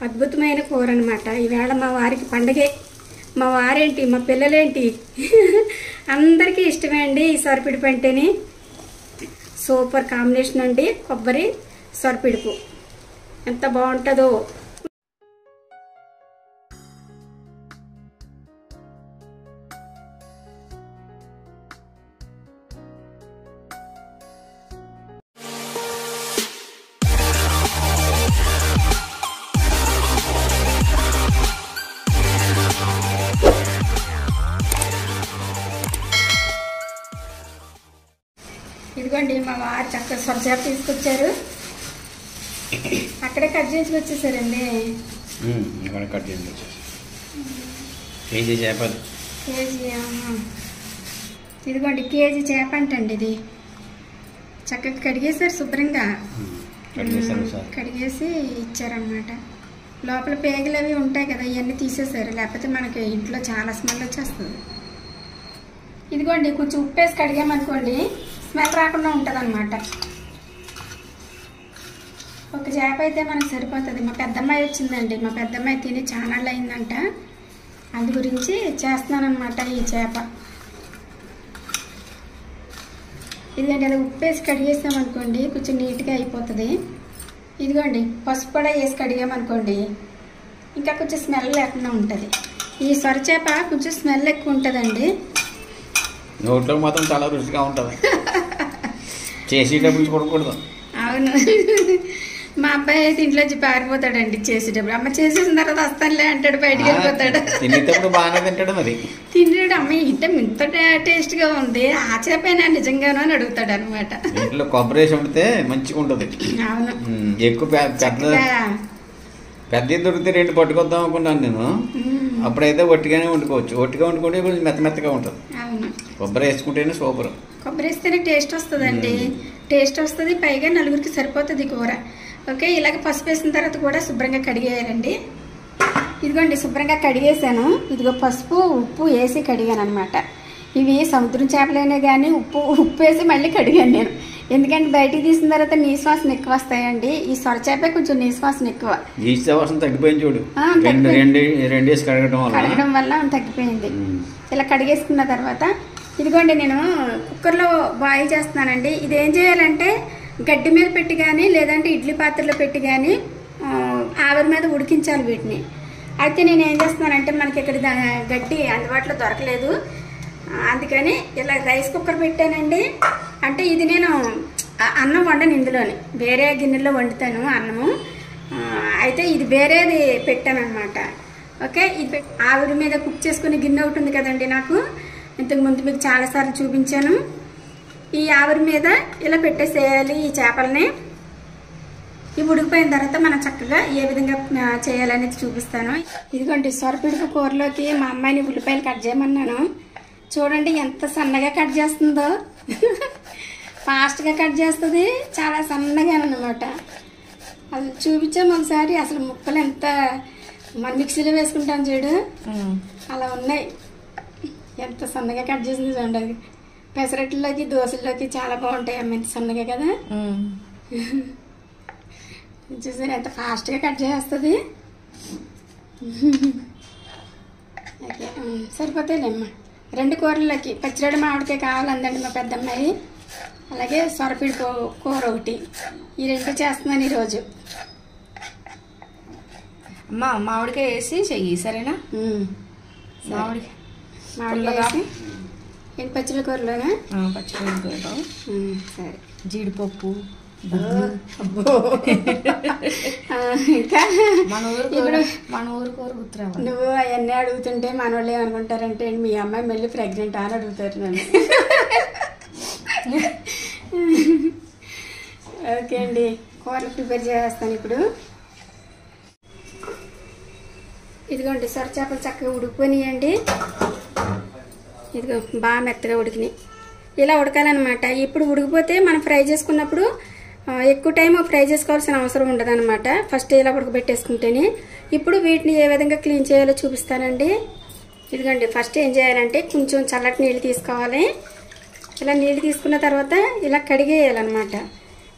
అద్భుతమైన కూర అన్నమాట. ఈవేళ మా వారికి పండగే. మా వారేంటి మా పిల్లలేంటి అందరికీ ఇష్టమే అండి ఈ సొరపిడుపు అంటేనే. సూపర్ కాంబినేషన్ అండి. కొబ్బరి సొరపిడుపు ఎంత బాగుంటుందో. ఇదిగోండి మా వారు చక్కగా సొరచేప తీసుకొచ్చారు. అక్కడే కట్ చేసి వచ్చేసారండి. కట్ చేసి వచ్చేసి కేజీ చేప. కేజీ ఇదిగోండి కేజీ చేప అంటండి. ఇది చక్కగా కడిగేసారు శుభ్రంగా. కడిగేసి ఇచ్చారనమాట. లోపల పేగలు అవి ఉంటాయి కదా, ఇవన్నీ తీసేసారు, లేకపోతే మనకి ఇంట్లో చాలా స్మెల్ వచ్చేస్తుంది. ఇదిగోండి కొంచెం ఉప్పు వేసి కడిగామనుకోండి స్మెల్ రాకుండా ఉంటుంది అనమాట. ఒక చేప అయితే మనకు సరిపోతుంది. మా పెద్దమ్మాయి వచ్చిందండి. మా పెద్దమ్మాయి తిని చానాళ్ళు అయిందంట. అందు గురించి చేస్తున్నాను అనమాట ఈ చేప. ఇదిగోండి అలా ఉప్పు వేసి కడిగేసామనుకోండి కొంచెం నీట్గా అయిపోతుంది. ఇదిగోండి పసుపు కూడా వేసి కడిగామనుకోండి ఇంకా కొంచెం స్మెల్ లేకుండా ఉంటుంది. ఈ సొరచేప కొంచెం స్మెల్ ఎక్కువ ఉంటుందండి. నోట్లో మాత్రం చాలా రుచిగా ఉంటుంది. చేసేటప్పుడు చూడకూడదు. అవును. మా అబ్బాయి అయితే ఇంట్లోంచి పారిపోతాడండి చేసేటప్పుడు. అమ్మ చేసేసిన తర్వాత వస్తానులే అంటాడు, బయటకు వెళ్ళిపోతాడు. తినేటప్పుడు బాగానే తింటాడు. మరి తింటాడు. అమ్మ ఇంత టేస్ట్ గా ఉంది, ఆ చేపైనా నిజంగానో అని అడుగుతాడు అనమాట. ఇంట్లో కొబ్బరి వేసి వండితే మంచిగా ఉంటుంది. అవును. ఎక్కువ పెద్ద దొరికితే 2 పట్టుకొద్దాం అనుకున్నాను నేను. అప్పుడైతే ఒట్టిగానే వండుకోవచ్చు. ఒట్టిగా వండుకుంటే కొంచెం మెత్తగా ఉంటుంది. అవును. కొబ్బరి వేసుకుంటేనే సూపర్. కొబ్బరి వేస్తేనే టేస్ట్ వస్తుందండి. టేస్ట్ వస్తుంది, పైగా నలుగురికి సరిపోతుంది కూర. ఓకే, ఇలాగ పసుపు వేసిన తర్వాత కూడా శుభ్రంగా కడిగేయాలండి. ఇదిగోండి శుభ్రంగా కడిగేసాను. ఇదిగో పసుపు ఉప్పు వేసి కడిగాను అనమాట. ఇవి సముద్రం చేపలైనా కానీ ఉప్పు వేసి మళ్ళీ కడిగాను నేను. ఎందుకంటే బయటికి తీసిన తర్వాత నీసువాసన ఎక్కువ వస్తాయండి. ఈ సొరచేపే కొంచెం నీసువాసన ఎక్కువ. నీసువాసన తగ్గిపోయింది చూడు. కడగడం వల్ల తగ్గిపోయింది. ఇలా కడిగేసుకున్న తర్వాత ఇదిగోండి నేను కుక్కర్లో బాయిల్ చేస్తున్నానండి. ఇది ఏం చేయాలంటే గడ్డి మీద పెట్టి కానీ లేదంటే ఇడ్లీ పాత్రలో పెట్టి కానీ ఆవిరి మీద ఉడికించాలి వీటిని. అయితే నేను ఏం చేస్తున్నానంటే మనకి ఇక్కడ గడ్డి అందుబాటులో దొరకలేదు, అందుకని ఇలా రైస్ కుక్కర్ పెట్టానండి. అంటే ఇది నేను అన్నం వండను, ఇందులోని వేరే గిన్నెలో వండుతాను అన్నము. అయితే ఇది వేరేది పెట్టాను అనమాట. ఓకే, ఇది ఆవిరి మీద కుక్ చేసుకునే గిన్నె ఒకటి ఉంది కదండి నాకు. ఇంతకుముందు మీకు చాలాసార్లు చూపించాను. ఈ ఆవిరి మీద ఇలా పెట్టేసేయాలి ఈ చేపలని. ఇవి ఉడికిపోయిన తర్వాత మనం చక్కగా ఏ విధంగా చేయాలనేది చూపిస్తాను. ఇదిగోండి సొరపిడుపు కూరలోకి మా అమ్మాయిని ఉల్లిపాయలు కట్ చేయమన్నాను. చూడండి ఎంత సన్నగా కట్ చేస్తుందో. ఫాస్ట్గా కట్ చేస్తుంది, చాలా సన్నగా అన్నమాట. అది చూపించాము ఒకసారి. అసలు ముక్కలు ఎంత మన మిక్సీలో వేసుకుంటాం చూడు అలా ఉన్నాయి. ఎంత సన్నగా కట్ చేసింది చూడండి. పెసరట్లోకి దోశల్లోకి చాలా బాగుంటాయి అమ్మ, ఎంత సన్నగా కదా. చూసారు ఎంత ఫాస్ట్గా కట్ చేస్తుంది. ఓకే, సరిపోతాయిలేమ్మా. 2 కూరలకి పచ్చిరొడి మామిడికాయ కావాలందండి మా పెద్దమ్మాయి. అలాగే సొరపిడుపు కూర ఒకటి, ఈ 2 చేస్తున్నాను ఈరోజు. అమ్మా మామిడికాయ వేసి చెయ్యి సరేనా? మామిడికాయ వేసి ఏంటి పచ్చిరొడి కూరలోనా? పచ్చిరొడి కూరలో సరే. జీడిపప్పు ఇంకా మన ఊరు కూర గుర్తురావాలి. నువ్వు అవన్నీ అడుగుతుంటే మన వాళ్ళు ఏమనుకుంటారంటే మీ అమ్మాయి మళ్ళీ ప్రెగ్నెంట్ అని అడుగుతారు నన్ను. ఓకే అండి, కూరలు ప్రిపేర్ చేస్తాను ఇప్పుడు. ఇదిగోండి సొరచేపలు చక్కగా ఉడికిపోయినాయండి. ఇదిగో బాగా మెత్తగా ఉడికినాయి. ఇలా ఉడకాలన్నమాట. ఇప్పుడు ఉడికిపోతే మనం ఫ్రై చేసుకున్నప్పుడు ఎక్కువ టైం ఫ్రై చేసుకోవాల్సిన అవసరం ఉండదు అనమాట. ఫస్ట్ ఇలా ఉడకబెట్టేసుకుంటేనే. ఇప్పుడు వీటిని ఏ విధంగా క్లీన్ చేయాలో చూపిస్తానండి. ఇదిగోండి ఫస్ట్ ఏం చేయాలంటే కొంచెం చల్లటి నీళ్ళు తీసుకోవాలి. ఇలా నీళ్ళు తీసుకున్న తర్వాత ఇలా కడిగేయాలన్నమాట.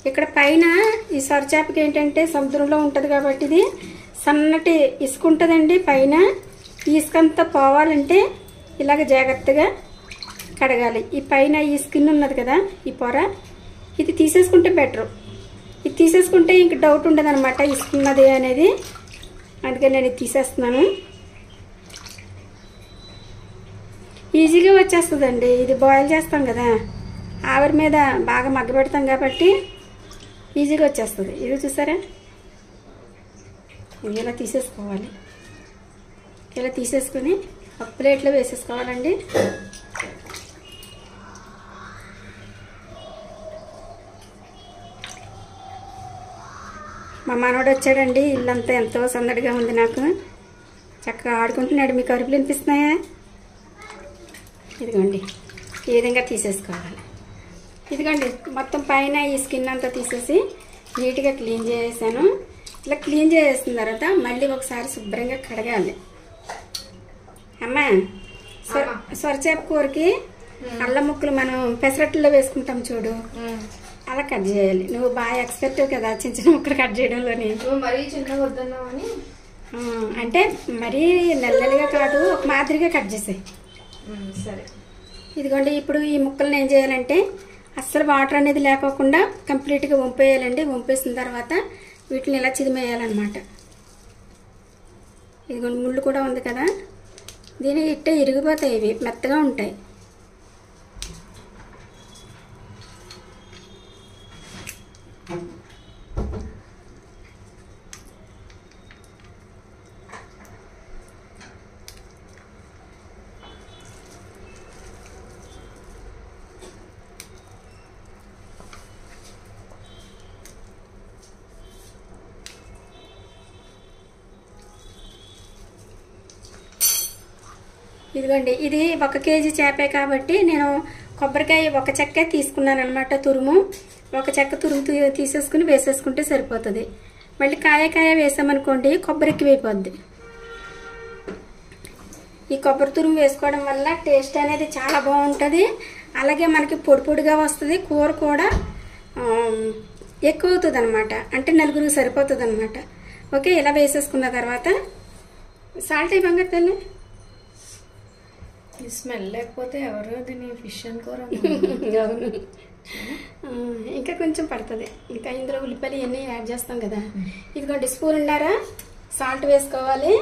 ఇక్కడ పైన ఈ సొరచేపకి ఏంటంటే సముద్రంలో ఉంటుంది కాబట్టి ఇది సన్నటి ఇసుక ఉంటుందండి పైన. ఈ ఇసుక అంతా పోవాలంటే ఇలాగ జాగ్రత్తగా కడగాలి. ఈ పైన ఈ స్కిన్ ఉన్నది కదా, ఈ పొర, ఇది తీసేసుకుంటే బెటరు. ఇది తీసేసుకుంటే ఇంక డౌట్ ఉండదు అనమాట ఇసుక ఉన్నది అనేది. అందుకని నేను ఇది తీసేస్తున్నాను. ఈజీగా వచ్చేస్తుందండి. ఇది బాయిల్ చేస్తాం కదా, ఆవిరి మీద బాగా మగ్గబెడతాం కాబట్టి ఈజీగా వచ్చేస్తుంది. ఇది చూసారా, ఇలా తీసేసుకోవాలి. ఇలా తీసేసుకుని ఒక ప్లేట్లో వేసేసుకోవాలండి. మా మనవడు వచ్చాడండి. ఇల్లంతా ఎంతో సందడిగా ఉంది. నాకు చక్కగా ఆడుకుంటున్నాడు. మీకు అరుపులు వినిపిస్తున్నాయా? ఇదిగోండి, ఈ విధంగా తీసేసుకోవాలి. ఇదిగోండి, మొత్తం పైన ఈ స్కిన్ అంతా తీసేసి నీట్గా క్లీన్ చేసేసాను. ఇలా క్లీన్ చేసిన తర్వాత మళ్ళీ ఒకసారి శుభ్రంగా కడగాలి. అమ్మా, సొరచేప కూరకి అల్లం ముక్కలు మనం పెసరట్టులో వేసుకుంటాం చూడు, అలా కట్ చేయాలి. నువ్వు బాగా ఎక్స్పర్ట్ కదా చిన్న చిన్న ముక్కలు కట్ చేయడంలోని. మరీ చిన్నగా వద్దన్నావని అంటే మరీ నెల్లగా కాదు, ఒక మాదిరిగా కట్ చేసాయి. సరే. ఇదిగోండి, ఇప్పుడు ఈ ముక్కలను ఏం చేయాలంటే అస్సలు వాటర్ అనేది లేకోకుండా కంప్లీట్గా వంపేయాలండి. వంపేసిన తర్వాత వీటిని ఇలా చిదిమేయాలన్నమాట. ఇదిగోండి, ముళ్ళు కూడా ఉంది కదా, దీని ఇట్టే ఇరిగిపోతాయి. ఇవి మెత్తగా ఉంటాయి. ఇదిగోండి, ఇది 1 కేజీ చేపే కాబట్టి నేను కొబ్బరికాయ 1 చెక్కే తీసుకున్నాను అనమాట. తురుము 1 చెక్క తురుము తీసేసుకుని వేసేసుకుంటే సరిపోతుంది. మళ్ళీ కాయ వేసామనుకోండి కొబ్బరి ఎక్కువైపోద్ది. ఈ కొబ్బరి తురుము వేసుకోవడం వల్ల టేస్ట్ అనేది చాలా బాగుంటుంది. అలాగే మనకి పొడి పొడిగా వస్తుంది. కూర కూడా ఎక్కువ అవుతుంది అనమాట. అంటే నలుగురికి సరిపోతుంది అనమాట. ఓకే, ఇలా వేసేసుకున్న తర్వాత సాల్ట్ ఇవ్వంగా తల్లి. స్మెల్ లేకపోతే ఎవరు దీన్ని ఫిష్ అనుకోరు. అవును, ఇంకా కొంచెం పడుతుంది. ఇంకా ఇందులో ఉల్లిపాయలు ఇవన్నీ యాడ్ చేస్తాం కదా. ఇదిగోండి, స్పూన్నర సాల్ట్ వేసుకోవాలి.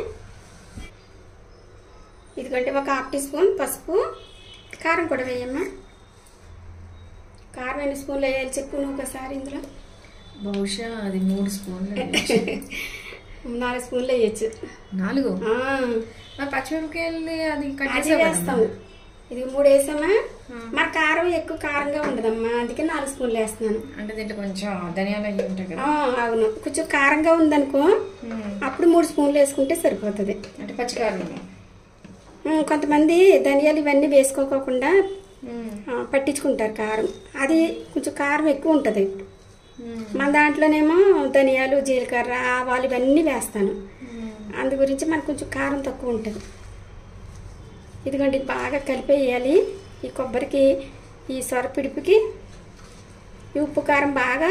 ఇదిగోండి, ఒక 1/2 టీ స్పూన్ పసుపు. కారం కూడా వేయమ్మా. కారం ఎన్ని స్పూన్లు వేయాలి చెప్పు నువ్వు ఒకసారి. ఇందులో బహుశా అది 3 స్పూన్లు 4 స్పూన్లు వేయచ్చు. 4 పచ్చిమిరపకాయలు అది అది వేస్తాము. ఇది 3 వేసామా. మరి కారం ఎక్కువ కారంగా ఉండదమ్మా, అందుకే 4 స్పూన్లు వేస్తున్నాను. అంటే దీంట్లో కొంచెం ధనియాలు అవి ఉంటాయి కదా. అవును, కొంచెం కారంగా ఉందనుకో అప్పుడు 3 స్పూన్లు వేసుకుంటే సరిపోతుంది. అంటే పచ్చికారం. కొంతమంది ధనియాలు ఇవన్నీ వేసుకోకుండా పట్టించుకుంటారు కారం. అది కొంచెం కారం ఎక్కువ ఉంటుంది. మన దాంట్లోనేమో ధనియాలు, జీలకర్ర, ఆవాలు ఇవన్నీ వేస్తాను. అందు గురించి మనకు కొంచెం కారం తక్కువ ఉంటుంది. ఇదిగోండి, బాగా కలిపేయాలి. ఈ కొబ్బరికి, ఈ సొరపిడిపికి ఈ ఉప్పు కారం బాగా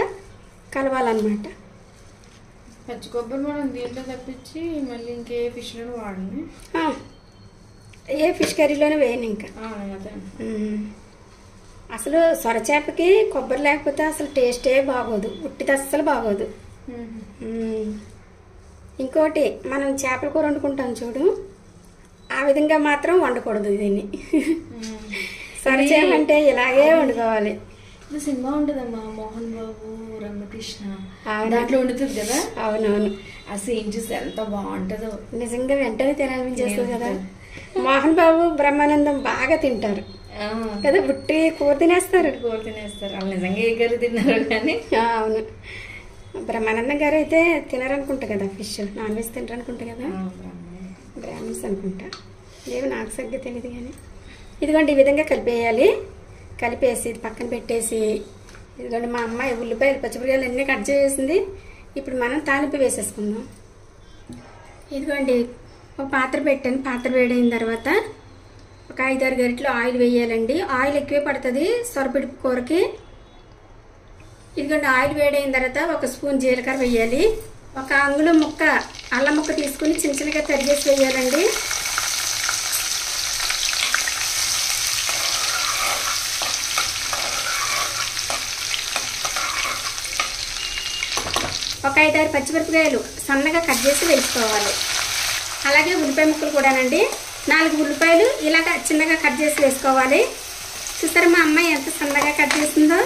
కలవాలన్నమాట. పచ్చి కొబ్బరి మనం దీంట్లో తప్పించి మళ్ళీ ఇంకే ఫిష్లో వాడండి. ఏ ఫిష్ కర్రీలోనే వేయను ఇంకా. అసలు సొరచేపకి కొబ్బరి లేకపోతే అసలు టేస్టే బాగోదు. ఉట్టిది అస్సలు బాగోదు. ఇంకోటి, మనం చేపల కూర వండుకుంటాం చూడు, ఆ విధంగా మాత్రం వండకూడదు దీన్ని. సొరచేప అంటే ఇలాగే వండుకోవాలి. సినిమా ఉంటుందమ్మా, మోహన్ బాబు రమకృష్ణ, దాంట్లో వండుతుంది కదా. అవునవును, ఆ సీన్ చూసి ఎంత బాగుంటుందో. నిజంగా వెంటనే తినాలనిపించేస్తుంది కదా. మోహన్ బాబు, బ్రహ్మానందం బాగా తింటారు కదా, బుట్టి కూర తినేస్తారు. వాళ్ళు నిజంగా ఏ కర్రీ తిన్నారు కానీ. అవును, బ్రహ్మానందం గారు అయితే తినరనుకుంటా కదా, ఫిష్ నాన్ వెజ్ తినరనుకుంటా కదా, బ్రాహ్మిన్స్ అనుకుంటా. ఏమి నాకు సరిగ్గా తెలియదు కానీ. ఇదిగోండి, ఈ విధంగా కలిపేయాలి. కలిపేసి పక్కన పెట్టేసి, ఇదిగోండి మా అమ్మాయి ఉల్లిపాయలు, పచ్చిమిరపకాయలు అన్నీ కట్ చేసేసింది. ఇప్పుడు మనం తాలింపు వేసేసుకుందాం. ఇదిగోండి, ఒక పాత్ర పెట్టాను. పాత్ర వేడైన తర్వాత ఒక 5-6 గరిటెలు ఆయిల్ వేయాలండి. ఆయిల్ ఎక్కువే పడుతుంది సొరపిడుపు కూరకి. ఇదిగోండి, ఆయిల్ వేడైన తర్వాత 1 స్పూన్ జీలకర్ర వేయాలి. 1 అంగుళం ముక్క అల్లం ముక్క తీసుకుని చిన్న చిన్నగా తరిగేసి వేయాలండి. ఒక 5-6 పచ్చిమిరపకాయలు సన్నగా కట్ చేసి వేసుకోవాలి. అలాగే ఉల్లిపాయ ముక్కలు కూడానండి 4 ఉల్లిపాయలు ఇలాగ చిన్నగా కట్ చేసి వేసుకోవాలి. చూసారా మా అమ్మాయి ఎంత సన్నగా కట్ చేసిందో.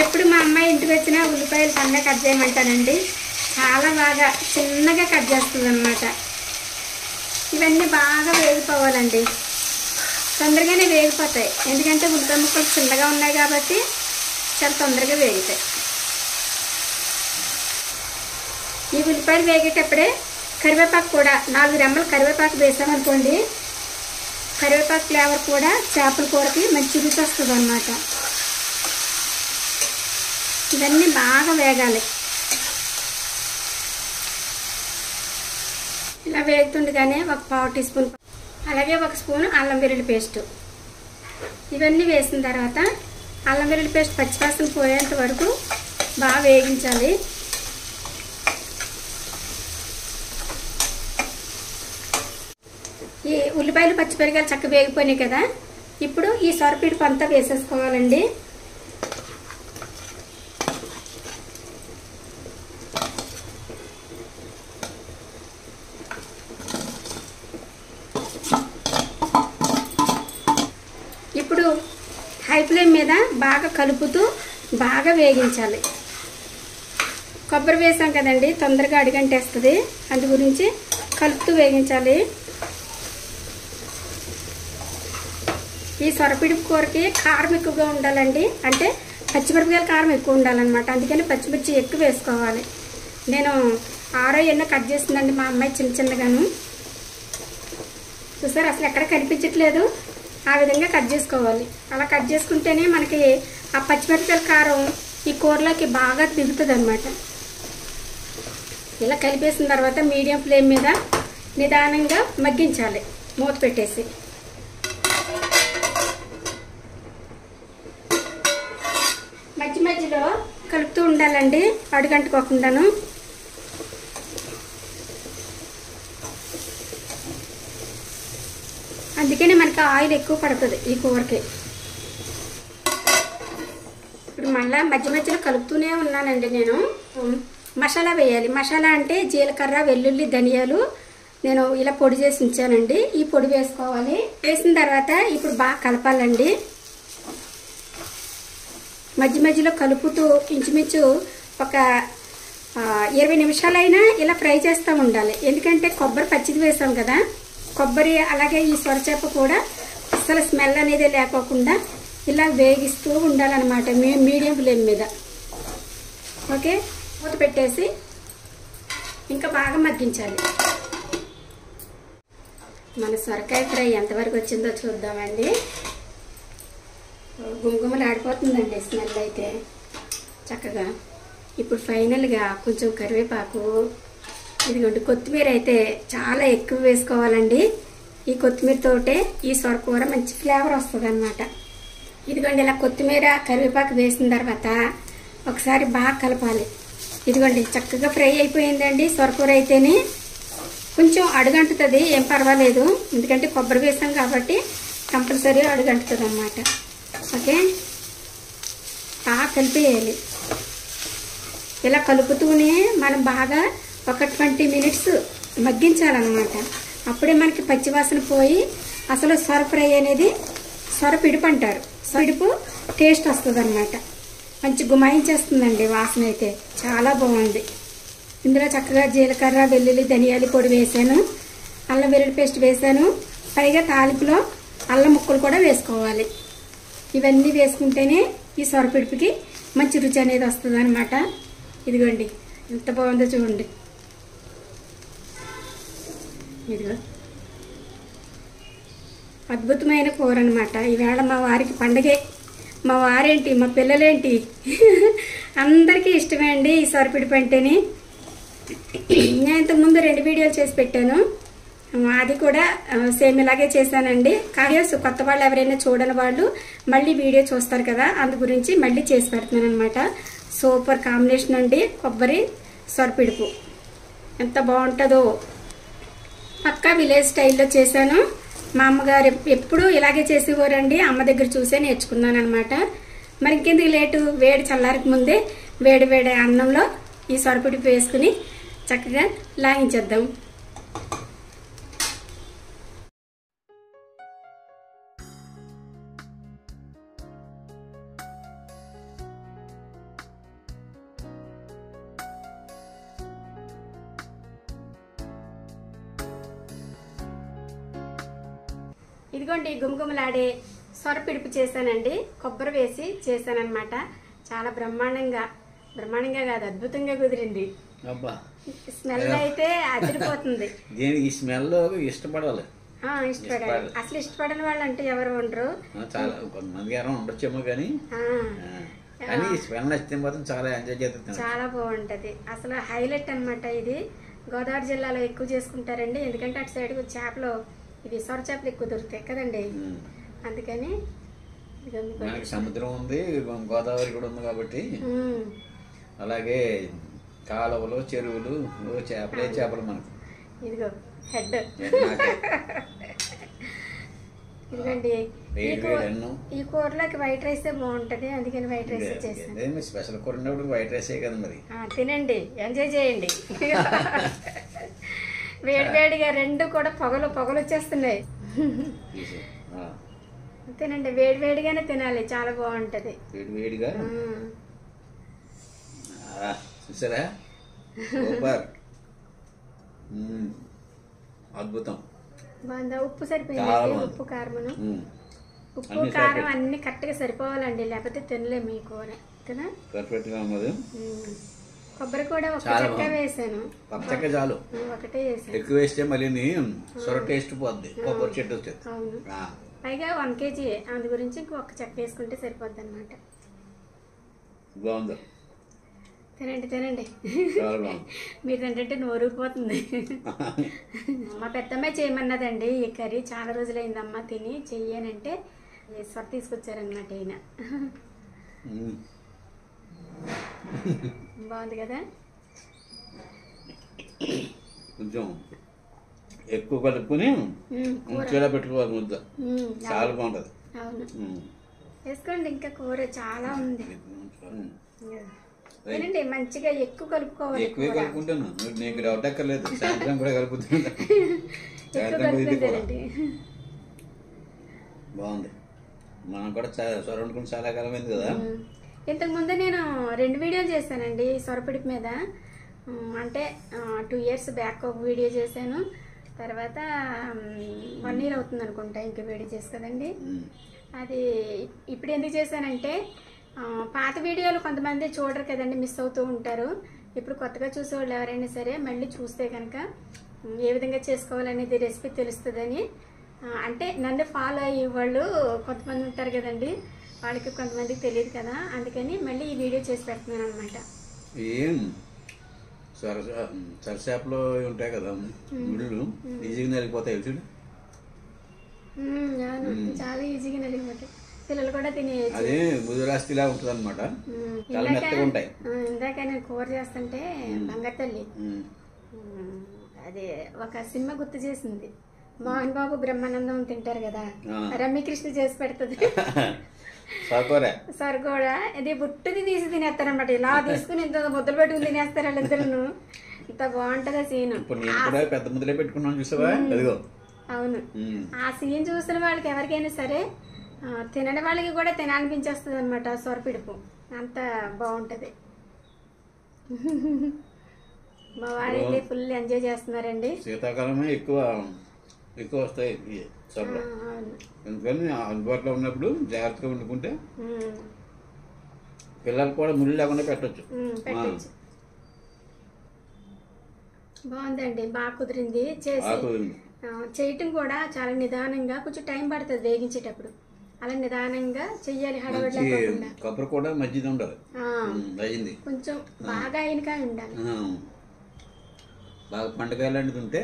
ఎప్పుడు మా అమ్మాయి ఇంటికి వచ్చినా ఉల్లిపాయలు సన్నగా కట్ చేయమంటానండి. చాలా బాగా చిన్నగా కట్ చేస్తుంది అన్నమాట. ఇవన్నీ బాగా వేగిపోవాలండి. తొందరగానే వేగిపోతాయి, ఎందుకంటే ఉల్లిపాయ ముక్కలు చిన్నగా ఉన్నాయి కాబట్టి చాలా తొందరగా వేగుతాయి. ఈ ఉల్లిపాయలు వేగేటప్పుడే కరివేపాకు కూడా 4 రెమ్మలు కరివేపాకు వేసామనుకోండి, కరివేపాకు ఫ్లేవర్ కూడా చేపల కూరకి మంచి రుచి వస్తుంది అన్నమాట. ఇవన్నీ బాగా వేగాలి. ఇలా వేగుతుండగానే ఒక 1/4 టీ స్పూన్, అలాగే 1 స్పూన్ అల్లం వెల్లుల్లి పేస్ట్ ఇవన్నీ వేసిన తర్వాత అల్లం వెల్లుల్లి పేస్ట్ పచ్చివాసన పోయేంత వరకు బాగా వేగించాలి. ఈ ఉల్లిపాయలు పచ్చిమిరపకాయలు చక్కగా వేగిపోయినాయి కదా, ఇప్పుడు ఈ సొరపిడుపు అంతా వేసేసుకోవాలండి. ఇప్పుడు హై ఫ్లేమ్ మీద బాగా కలుపుతూ బాగా వేగించాలి. కొబ్బరి వేసాం కదండి, తొందరగా అడుగంటేస్తుంది, అందు గురించి కలుపుతూ వేగించాలి. ఈ సొరపిడుపు కూరకి కారం ఎక్కువగా ఉండాలండి, అంటే పచ్చిమిరపకాయల కారం ఎక్కువ ఉండాలన్నమాట. అందుకని పచ్చిమిర్చి ఎక్కువ వేసుకోవాలి. నేను 6 ఎన్నో కట్ చేసిందండి మా అమ్మాయి చిన్న చిన్నగాను. చూసారు అసలు ఎక్కడ కనిపించట్లేదు, ఆ విధంగా కట్ చేసుకోవాలి. అలా కట్ చేసుకుంటేనే మనకి ఆ పచ్చిమిరపకాయల కారం ఈ కూరలోకి బాగా దిగుతుంది అన్నమాట. ఇలా కలిపేసిన తర్వాత మీడియం ఫ్లేమ్ మీద నిదానంగా మగ్గించాలి మూత పెట్టేసి. మధ్య మధ్యలో కలుపుతూ ఉండాలండి, అడుగంటుకోకుండాను. అందుకనే మనకి ఆయిల్ ఎక్కువ పడుతుంది ఈ కూరకి. ఇప్పుడు మళ్ళీ మధ్య మధ్యలో కలుపుతూనే ఉన్నానండి నేను. మసాలా వేయాలి. మసాలా అంటే జీలకర్ర, వెల్లుల్లి, ధనియాలు నేను ఇలా పొడి చేసి ఉంచానండి. ఈ పొడి వేసుకోవాలి. వేసిన తర్వాత ఇప్పుడు బాగా కలపాలండి. మధ్య మధ్యలో కలుపుతూ ఇంచుమించు ఒక 20 నిమిషాలైనా ఇలా ఫ్రై చేస్తూ ఉండాలి. ఎందుకంటే కొబ్బరి పచ్చిది వేసాం కదా, కొబ్బరి అలాగే ఈ సొరచేప కూడా అసలు స్మెల్ అనేది లేకోకుండా ఇలా వేగిస్తూ ఉండాలన్నమాట మీడియం ఫ్లేమ్ మీద. ఓకే, మూత పెట్టేసి ఇంకా బాగా మగ్గించాలి. మన సొరకాయ ఫ్రై ఎంతవరకు వచ్చిందో చూద్దామండి. గుమగుమలు ఆడిపోతుందండి స్మెల్ అయితే చక్కగా. ఇప్పుడు ఫైనల్గా కొంచెం కరివేపాకు, ఇదిగోండి కొత్తిమీర అయితే చాలా ఎక్కువ వేసుకోవాలండి. ఈ కొత్తిమీర తోటే ఈ సొరకూర మంచి ఫ్లేవర్ వస్తుంది అన్నమాట. ఇదిగోండి ఇలా కొత్తిమీర కరివేపాకు వేసిన తర్వాత ఒకసారి బాగా కలపాలి. ఇదిగోండి చక్కగా ఫ్రై అయిపోయిందండి సొరకూర అయితేనే. కొంచెం అడుగంటుతుంది, ఏం పర్వాలేదు, ఎందుకంటే కొబ్బరి వేసాం కాబట్టి కంపల్సరీ అడుగంటుతుంది అన్నమాట. ఓకే, బాగా కలిపేయాలి. ఇలా కలుపుతూనే మనం బాగా ఒక 20 మినిట్స్ మగ్గించాలన్నమాట. అప్పుడే మనకి పచ్చివాసన పోయి అసలు సొర ఫ్రై అనేది సొరపిడుపు అంటారు, సొరపిడుపు టేస్ట్ వస్తుంది అన్నమాట. మంచి గుమాయించేస్తుందండి వాసన అయితే, చాలా బాగుంది. ఇందులో చక్కగా జీలకర్ర, వెల్లుల్లి, ధనియాల పొడి వేసాను, అల్లం వెల్లుల్లి పేస్ట్ వేసాను, పైగా తాలింపులో అల్లం ముక్కలు కూడా వేసుకోవాలి. ఇవన్నీ వేసుకుంటేనే ఈ సొరపిడుపుకి మంచి రుచి అనేది వస్తుంది అన్నమాట. ఇదిగోండి ఎంత బాగుందో చూడండి. ఇదిగో అద్భుతమైన కూర అనమాట. ఈవేళ మా వారికి పండగే. మా వారేంటి, మా పిల్లలేంటి అందరికీ ఇష్టమే అండి ఈ సొరపిడుపు అంటేనే. నేను ఇంతకుముందు 2 వీడియోలు చేసి పెట్టాను, అది కూడా సేమ్ ఇలాగే చేశానండి. కానీ కొత్త వాళ్ళు ఎవరైనా చూడని వాళ్ళు మళ్ళీ వీడియో చూస్తారు కదా, అందు గురించి మళ్ళీ చేసి పెడుతున్నాను అనమాట. సూపర్ కాంబినేషన్ అండి కొబ్బరి సొరపిడుపు ఎంత బాగుంటుందో. పక్కా విలేజ్ స్టైల్లో చేశాను. మా అమ్మగారు ఎప్పుడూ ఇలాగే చేసేవారండి. అమ్మ దగ్గర చూసే నేర్చుకున్నాను అనమాట. మరి ఇంకెందుకు లేటు, వేడి చల్లారికి ముందే వేడి వేడి అన్నంలో ఈ సొరపిడుపు వేసుకుని చక్కగా లాగించేద్దాం. ఇదిగోండి గుమగుమలాడే సొరపిడుపు చేశానండి. కొబ్బరి వేసి చేశానన్నమాట. చాలా బ్రహ్మాండంగా కాదు, అద్భుతంగా కుదిరింది. అబ్బా, స్మెల్ అయితే అదిరిపోతుంది. దీనికి స్మెల్ ఇష్టపడాలి. ఇష్టపడాలి. అసలు ఇష్టపడని వాళ్ళు అంటే ఎవరు ఉండరు. చాలా కొంతమంది ఎవరైనా ఉండొచ్చేమో కానీ స్మెల్ నచ్చితే మాత్రం చాలా ఎంజాయ్ చేస్తుంది. చాలా బాగుంటది. అసలు హైలైట్ అన్నమాట. ఇది గోదావరి జిల్లాలో ఎక్కువ చేసుకుంటారండి. ఎందుకంటే అటు సైడ్ చేపలు, ఇది సొర చేపలు ఎక్కువ దొరుకుతాయి కదండి. అందుకని మనకి సముద్రం ఉంది, గోదావరి కూడా ఉంది కాబట్టి అలాగే కాలువలు, చెరువులు, చేపలు మనకు. ఇదిగో హెడ్. ఇదిగోండి ఈ కూరలోకి వైట్ రైస్ బాగుంటది. అందుకని వైట్ రైస్ చేస్తాను. స్పెషల్ కూర ఉన్నప్పుడు వైట్ రైసే కదా మరి. తినండి, ఎంజాయ్ చేయండి. వేడివేడిగా రెండు కూడా పొగలు వచ్చేస్తున్నాయి. తినండి, వేడివేడిగానే తినాలి, చాలా బాగుంటది. వేడివేడిగా చూసారా, సూపర్, అద్భుతం. బాగుందా? ఉప్పు సరిపోయింది. ఉప్పు కారమును, ఉప్పు కారం అన్ని కరెక్ట్గా సరిపోవాలండి, లేకపోతే తినలేము ఈ కూర కదా. పర్ఫెక్ట్ గా ఉన్నది. కొబ్బరి కూడా ఒక చెక్క వేసాను. చెక్క చాలు, ఒకటే వేసాను. ఎక్కువ వేస్తే మళ్ళీ సొర టేస్ట్ పోద్ది, కొబ్బరి చెట్టు వచ్చేది. అవును, పైగా 1 kg, అందు గురించి ఇంకొక చెక్క వేసుకుంటే సరిపోద్ది అనమాట. బాగుంది. తినండి. మీరు ఏంటంటే నోరుపోతుంది. మా పెద్దమ్మాయి చేయమన్నదండి ఈ కర్రీ. చాలా రోజులైందమ్మా తిని, చెయ్యనంటే సొర తీసుకొచ్చారనమాట ఈయన. బాగుంది కదా. కొంచెం ఎక్కువ కలుపుకొని మంచిగా పెట్టుకోవాలి ముద్ద, చాలా బాగుంటది. అవును, వేసుకోండి. ఇంకా కూర చాలా ఉంది. తినండి, మంచిగా ఎక్కువ కలుపుకోవాలి. ఎక్కువే కలుపుకుంటాను, నీకు డౌట్ ఎక్కర్లేదు. సాయంత్రం కూడా కలుపుతుంటా. బాగుంది. మనం కూడా సొర వండుకుని చాలా కాలం అయింది కదా. ఇంతకు ముందు నేను 2 వీడియోలు చేశానండి సొరపిడుపు మీద. అంటే 2 years బ్యాక్ ఒక వీడియో చేశాను. తర్వాత 1 year అవుతుంది అనుకుంటా ఇంక వీడియో చేసి కదండి. అది ఇప్పుడు ఎందుకు చేశానంటే, పాత వీడియోలు కొంతమంది చూడరు కదండి, మిస్ అవుతూ ఉంటారు. ఇప్పుడు కొత్తగా చూసేవాళ్ళు ఎవరైనా సరే మళ్ళీ చూస్తే కనుక ఏ విధంగా చేసుకోవాలనేది రెసిపీ తెలుస్తుందని. అంటే నన్ను ఫాలో అయ్యే వాళ్ళు కొంతమంది ఉంటారు కదండి, వాళ్ళకి కొంతమందికి తెలియదు కదా, అందుకని మళ్ళీ ఈ వీడియో చేసి పెడుతున్నాను అనమాట. ఏం సరసేపలో ఉంటాయి కదా ముళ్ళు, ఈజీగా నలిగిపోతాయి చూడు. చాలా ఈజీగా నలిగిపోతాయి, పిల్లలు కూడా తినేయచ్చు. అదే ముదురాస్తిలా ఉంటుంది అనమాట, చాలా మెత్తగా ఉంటాయి. ఇందాక నేను కూర చేస్తుంటే బంగారు తల్లి అది ఒక సినిమా గుర్తు చేసింది. మోహన్ బాబు బ్రహ్మానందం తింటారు కదా, రమ్యకృష్ణ చేసి పెడుతుంది సరిగోడ. ఇది బుట్టుది తీసి తినేస్తారనమాట. ఇలా తీసుకుని ఇంత ముద్దలు పెట్టుకుని తినేస్తారు వాళ్ళిద్దరు. ఇంత బాగుంటది ఆ సీన్. పెద్ద ముద్దలే పెట్టుకున్నాను చూసావా. అవును, ఆ సీన్ చూసిన వాళ్ళకి ఎవరికైనా సరే తినని వాళ్ళకి కూడా తినాలనిపించేస్తుంది అనమాట సొరపిడుపు. అంత బాగుంటది. మా వారైతే ఫుల్ ఎంజాయ్ చేస్తున్నారండి. శీతాకాలమే ఎక్కువ వస్తాయి సొరలు, ఎందుకని అందుబాటులో ఉన్నప్పుడు జాగ్రత్తగా వండుకుంటే పిల్లలు కూడా ముళ్ళు లేకుండా పెట్టచ్చు. బాగుందండి, బాగా కుదిరింది. చేయటం కూడా చాలా నిదానంగా, కొంచెం టైం పడుతుంది వేగించేటప్పుడు. అలా నిదానంగా చెయ్యాలి, హడావిడి లేకుండా. కొబ్బరి కూడా మజ్జిగ ఉండాలి, కొంచెం బాగా అయినగా ఉండాలి. బాగా పండుగ లాంటిది ఉంటే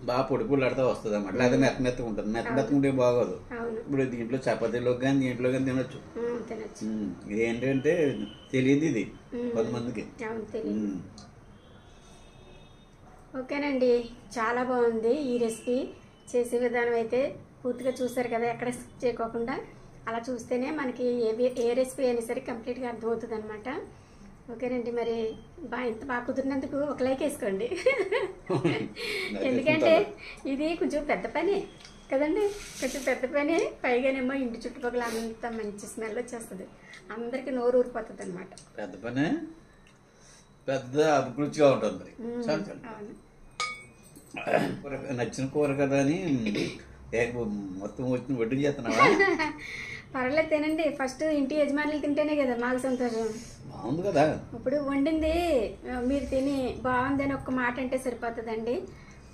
బాగా పొడి పొడిలాడుతూ వస్తుంది అన్నమాట. లేదా మెత్తగా ఉంటుంది. మెత్తగా ఉంటే బాగోదు. ఇప్పుడు దీంట్లో చపాతీలోకి కానీ దీంట్లో కానీ తినొచ్చు. ఇదేంటంటే తెలియదు ఇది కొంతమందికి. ఓకేనండి, చాలా బాగుంది ఈ రెసిపీ. చేసే విధానం అయితే పూర్తిగా చూసారు కదా, ఎక్కడ స్కిప్ చేయకోకుండా అలా చూస్తేనే మనకి ఏ రెసిపీ అయినా సరే కంప్లీట్గా అర్థమవుతుంది అనమాట. ఓకేనండి, మరి ఇంత బాగా కుదిరినందుకు ఒక లైక్ వేసుకోండి. ఎందుకంటే ఇది కొంచెం పెద్ద పని కదండి, కొంచెం పెద్ద పని. పైగానేమో ఇంటి చుట్టుపక్కల అంత మంచి స్మెల్ వచ్చేస్తుంది, అందరికి నోరు ఊరిపోతుంది అనమాట. పెద్ద పని, పెద్ద అభిరుచిగా ఉంటుంది. నచ్చిన కూర కదా అని మొత్తం వచ్చిన వడ్డీ చేస్తున్నావా? పర్వాలేదు తినండి, ఫస్ట్ ఇంటి యజమానులు తింటేనే కదా మాకు సంతోషం. బాగుంది కదా. ఇప్పుడు వండింది మీరు తిని బాగుందని ఒక్క మాట అంటే సరిపోతుందండి,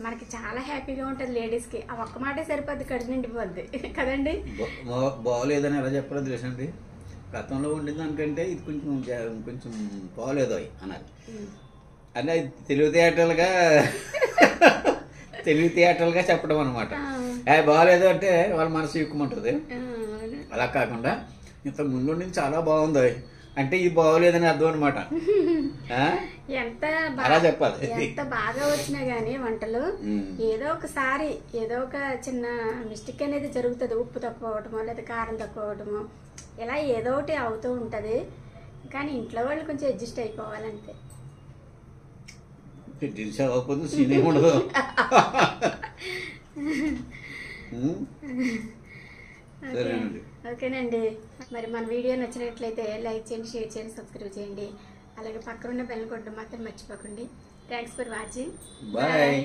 మనకి చాలా హ్యాపీగా ఉంటుంది లేడీస్కి. ఆ ఒక్క మాటే సరిపోద్ది, కడుపు నిండిపోద్ది కదండి. బాగోలేదని ఎలా చెప్పాలో తెలుసండి, గతంలో వండిన దానికంటే ఇది కొంచెం బాగోలేదు అన్నారు. అంటే తెలివితేటలుగా చెప్పడం అనమాట. బాగలేదు అంటే వాళ్ళ మనసు ఎక్కుమంటుంది. అలా కాకుండా ఇంత ముందు నుంచి చాలా బాగుంది అంటే ఇది బాగోలేదని అర్థం అనమాట. అలా చెప్పాలి. ఎంత బాగా వచ్చినా గానీ వంటలు ఏదో ఒకసారి ఏదో ఒక చిన్న మిస్టేక్ అనేది జరుగుతుంది. ఉప్పు తక్కువ అవటమో లేదా కారం తక్కువ అవటమో ఇలా ఏదో ఒకటి అవుతూ ఉంటది. కానీ ఇంట్లో వాళ్ళు కొంచెం అడ్జస్ట్ అయిపోవాలంతే. ఉండదు. ఓకేనండి, మరి మన వీడియో నచ్చినట్లయితే లైక్ చేయండి, షేర్ చేయండి, సబ్స్క్రైబ్ చేయండి. అలాగే పక్కన ఉన్న బెల్ కొట్టడం మాత్రం మర్చిపోకండి. Thanks for watching. బాయ్.